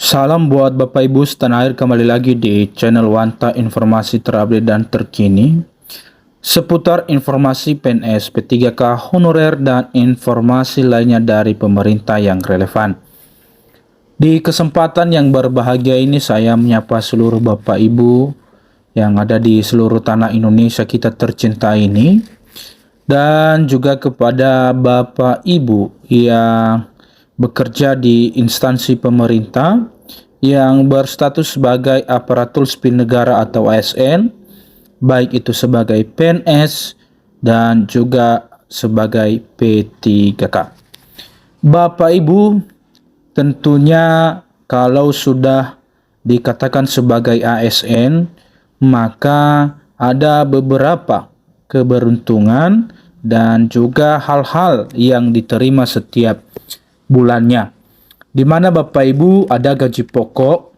Salam buat Bapak Ibu setanah air, kembali lagi di channel Wanta, informasi terupdate dan terkini seputar informasi PNS, P3K honorer dan informasi lainnya dari pemerintah yang relevan. Di kesempatan yang berbahagia ini saya menyapa seluruh Bapak Ibu yang ada di seluruh tanah Indonesia kita tercinta ini, dan juga kepada Bapak Ibu yang bekerja di instansi pemerintah yang berstatus sebagai aparatur sipil negara atau ASN, baik itu sebagai PNS dan juga sebagai P3K. Bapak Ibu, tentunya kalau sudah dikatakan sebagai ASN, maka ada beberapa keberuntungan dan juga hal-hal yang diterima setiap bulannya, di mana Bapak Ibu ada gaji pokok,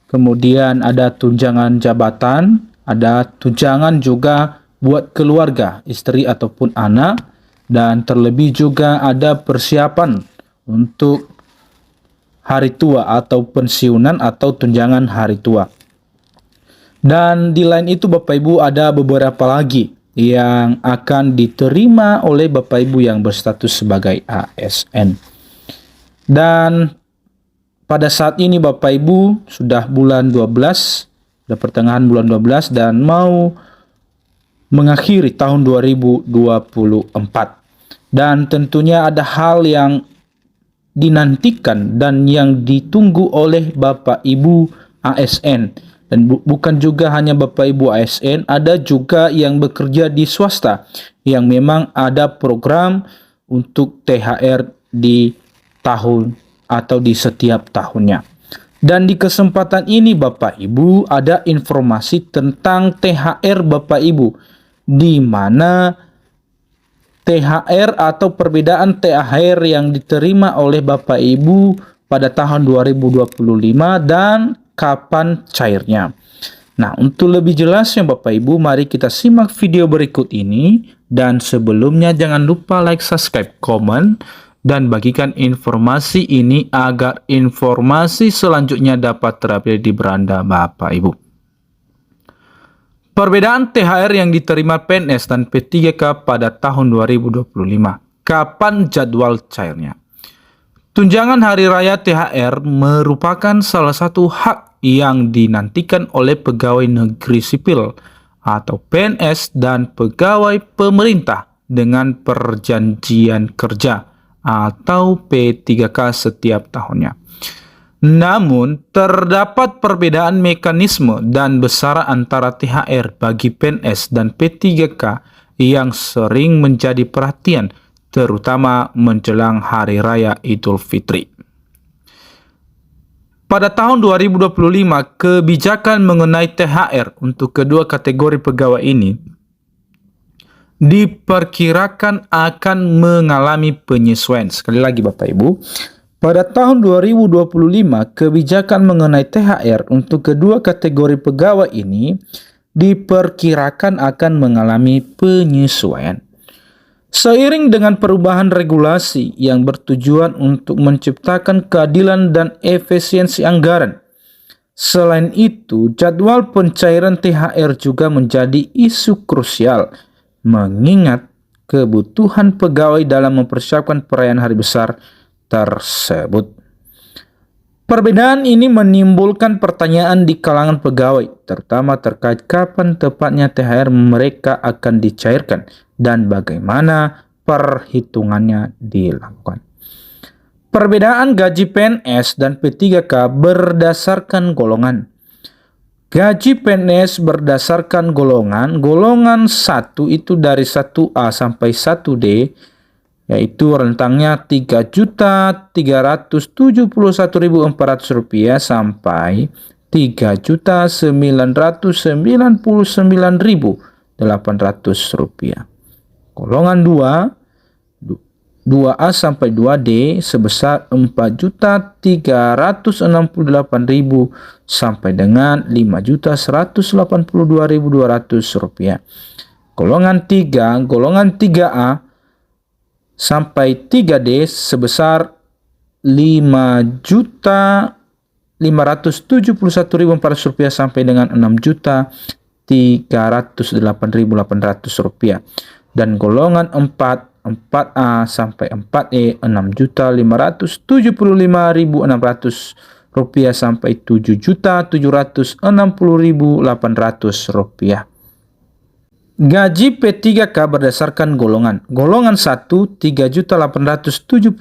kemudian ada tunjangan jabatan, ada tunjangan juga buat keluarga, istri ataupun anak, dan terlebih juga ada persiapan untuk hari tua atau pensiunan atau tunjangan hari tua. Dan di lain itu Bapak Ibu ada beberapa lagi yang akan diterima oleh Bapak Ibu yang berstatus sebagai ASN. Dan pada saat ini Bapak Ibu sudah bulan 12, sudah pertengahan bulan 12 dan mau mengakhiri tahun 2024. Dan tentunya ada hal yang dinantikan dan yang ditunggu oleh Bapak Ibu ASN. Dan bukan juga hanya Bapak Ibu ASN, ada juga yang bekerja di swasta yang memang ada program untuk THR di tahun atau di setiap tahunnya. Dan di kesempatan ini Bapak Ibu ada informasi tentang THR Bapak Ibu, di mana THR atau perbedaan THR yang diterima oleh Bapak Ibu pada tahun 2025 dan kapan cairnya. Nah, untuk lebih jelasnya Bapak Ibu, mari kita simak video berikut ini. Dan sebelumnya jangan lupa like, subscribe, komen, dan bagikan informasi ini agar informasi selanjutnya dapat terupdate di beranda Bapak Ibu. Perbedaan THR yang diterima PNS dan P3K pada tahun 2025. Kapan jadwal cairnya? Tunjangan hari raya THR merupakan salah satu hak yang dinantikan oleh pegawai negeri sipil atau PNS dan pegawai pemerintah dengan perjanjian kerja atau P3K setiap tahunnya. Namun, terdapat perbedaan mekanisme dan besaran antara THR bagi PNS dan P3K yang sering menjadi perhatian, terutama menjelang Hari Raya Idul Fitri. Pada tahun 2025, kebijakan mengenai THR untuk kedua kategori pegawai ini diperkirakan akan mengalami penyesuaian. Sekali lagi Bapak Ibu, pada tahun 2025 kebijakan mengenai THR untuk kedua kategori pegawai ini diperkirakan akan mengalami penyesuaian. Seiring dengan perubahan regulasi yang bertujuan untuk menciptakan keadilan dan efisiensi anggaran. Selain itu, jadwal pencairan THR juga menjadi isu krusial, mengingat kebutuhan pegawai dalam mempersiapkan perayaan hari besar tersebut. Perbedaan ini menimbulkan pertanyaan di kalangan pegawai, terutama terkait kapan tepatnya THR mereka akan dicairkan dan bagaimana perhitungannya dilakukan. Perbedaan gaji PNS dan P3K berdasarkan golongan. Gaji PNS berdasarkan golongan 1 itu dari 1A sampai 1D, yaitu rentangnya Rp3.371.400 sampai Rp3.999.800. Golongan 2A sampai 2D sebesar Rp4.368.000 sampai dengan Rp5.182.200. Golongan 3A sampai 3D sebesar Rp6.571.400 sampai dengan Rp6.308.800. Dan golongan 4A sampai 4E Rp6.575.600 sampai Rp7.760.800. Gaji P3K berdasarkan golongan. Golongan 1 Rp3.877.000,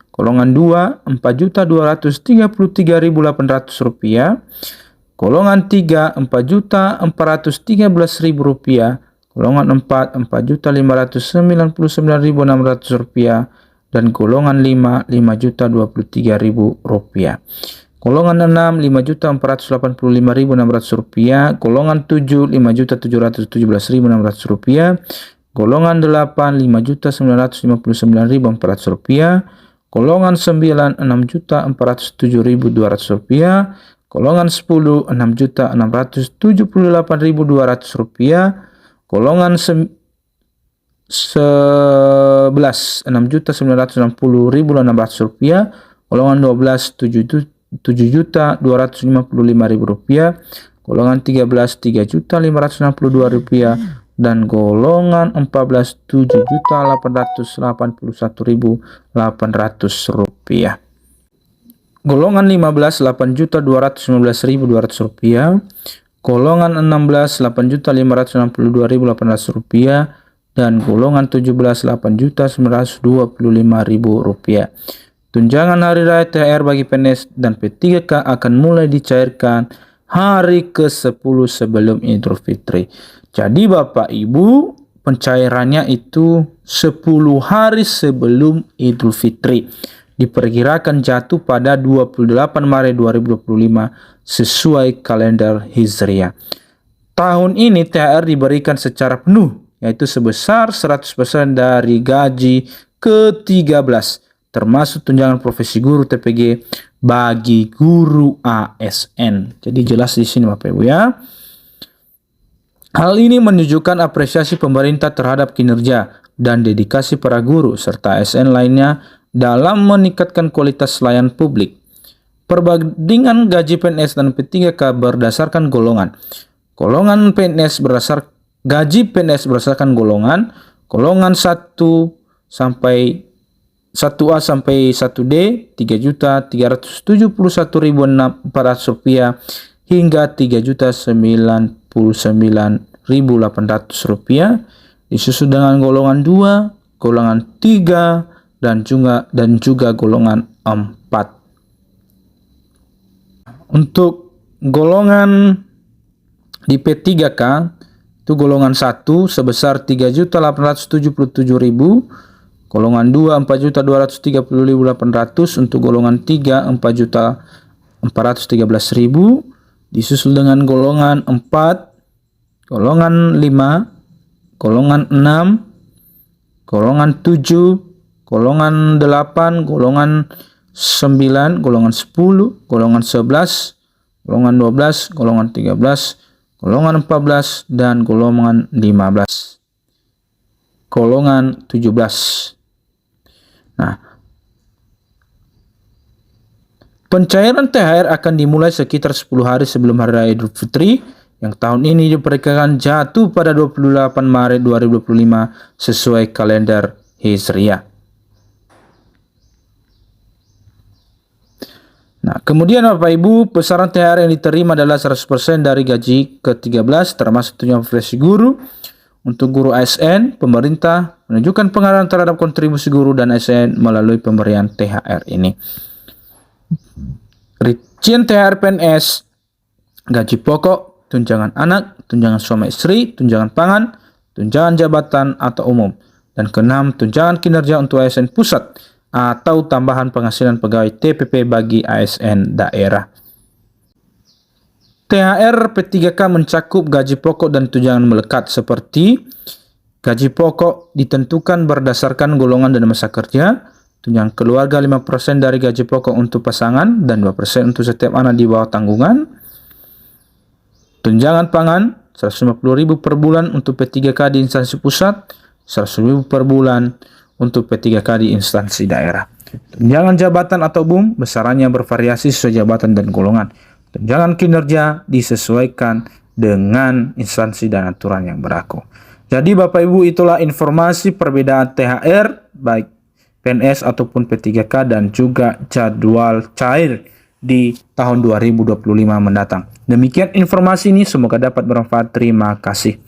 golongan 2 Rp4.233.800, golongan 3 Rp4.413.000, golongan 4 Rp4.599.600, dan golongan 5 Rp5.023.000. Golongan 6 Rp5.485.600, golongan 7 Rp5.717.600, golongan 8 Rp5.959.400, golongan 9 Rp6.407.200, golongan 10 Rp6.678.200, golongan 11 Rp6.960.600, golongan 12 Rp7.255.000, golongan 13 Rp3.562.000, dan golongan 14 Rp7.881.800. Golongan 15 Rp8.219.200, golongan 16 Rp8.562.800, dan golongan 17 Rp8.925.000. Tunjangan hari raya THR bagi PNS dan P3K akan mulai dicairkan hari ke-10 sebelum Idul Fitri. Jadi Bapak Ibu, pencairannya itu 10 hari sebelum Idul Fitri. Diperkirakan jatuh pada 28 Maret 2025 sesuai kalender Hijriah. Tahun ini THR diberikan secara penuh, yaitu sebesar 100% dari gaji ke-13. Termasuk tunjangan profesi guru TPG bagi guru ASN. Jadi jelas di sini Bapak Ibu ya. Hal ini menunjukkan apresiasi pemerintah terhadap kinerja dan dedikasi para guru serta ASN lainnya dalam meningkatkan kualitas layanan publik. Perbandingan gaji PNS dan P3K berdasarkan golongan. Golongan PNS gaji PNS berdasarkan golongan 1 sampai 1A sampai 1D Rp3.371.400 hingga Rp3.099.800, disusul dengan golongan 2, golongan 3 dan juga golongan 4. Untuk golongan di P3K itu golongan 1 sebesar Rp3.877.000, golongan 2 Rp4.230.800, untuk golongan 3 Rp4.413.000, disusul dengan golongan 4, golongan 5, golongan 6, golongan 7, golongan 8, golongan 9, golongan 10, golongan 11, golongan 12, golongan 13, golongan 14, dan golongan 15. Golongan 17. Nah, pencairan THR akan dimulai sekitar 10 hari sebelum Hari Raya Idul Fitri, yang tahun ini diperkirakan jatuh pada 28 Maret 2025 sesuai kalender Hijriah. Nah, kemudian Bapak Ibu, besaran THR yang diterima adalah 100% dari gaji ke-13 termasuk tunjangan profesi guru. Untuk guru ASN, pemerintah menunjukkan pengarahan terhadap kontribusi guru dan ASN melalui pemberian THR ini. Rincian THR PNS, gaji pokok, tunjangan anak, tunjangan suami istri, tunjangan pangan, tunjangan jabatan atau umum. Dan keenam, tunjangan kinerja untuk ASN pusat atau tambahan penghasilan pegawai TPP bagi ASN daerah. THR P3K mencakup gaji pokok dan tunjangan melekat seperti gaji pokok ditentukan berdasarkan golongan dan masa kerja, tunjangan keluarga 5% dari gaji pokok untuk pasangan dan 2% untuk setiap anak di bawah tanggungan, tunjangan pangan 150.000 per bulan untuk P3K di instansi pusat, 100.000 per bulan untuk P3K di instansi daerah. Tunjangan jabatan atau BUM besarannya bervariasi sesuai jabatan dan golongan. Tunjangan kinerja disesuaikan dengan instansi dan aturan yang berlaku. Jadi Bapak Ibu, itulah informasi perbedaan THR baik PNS ataupun P3K dan juga jadwal cair di tahun 2025 mendatang. Demikian informasi ini, semoga dapat bermanfaat. Terima kasih.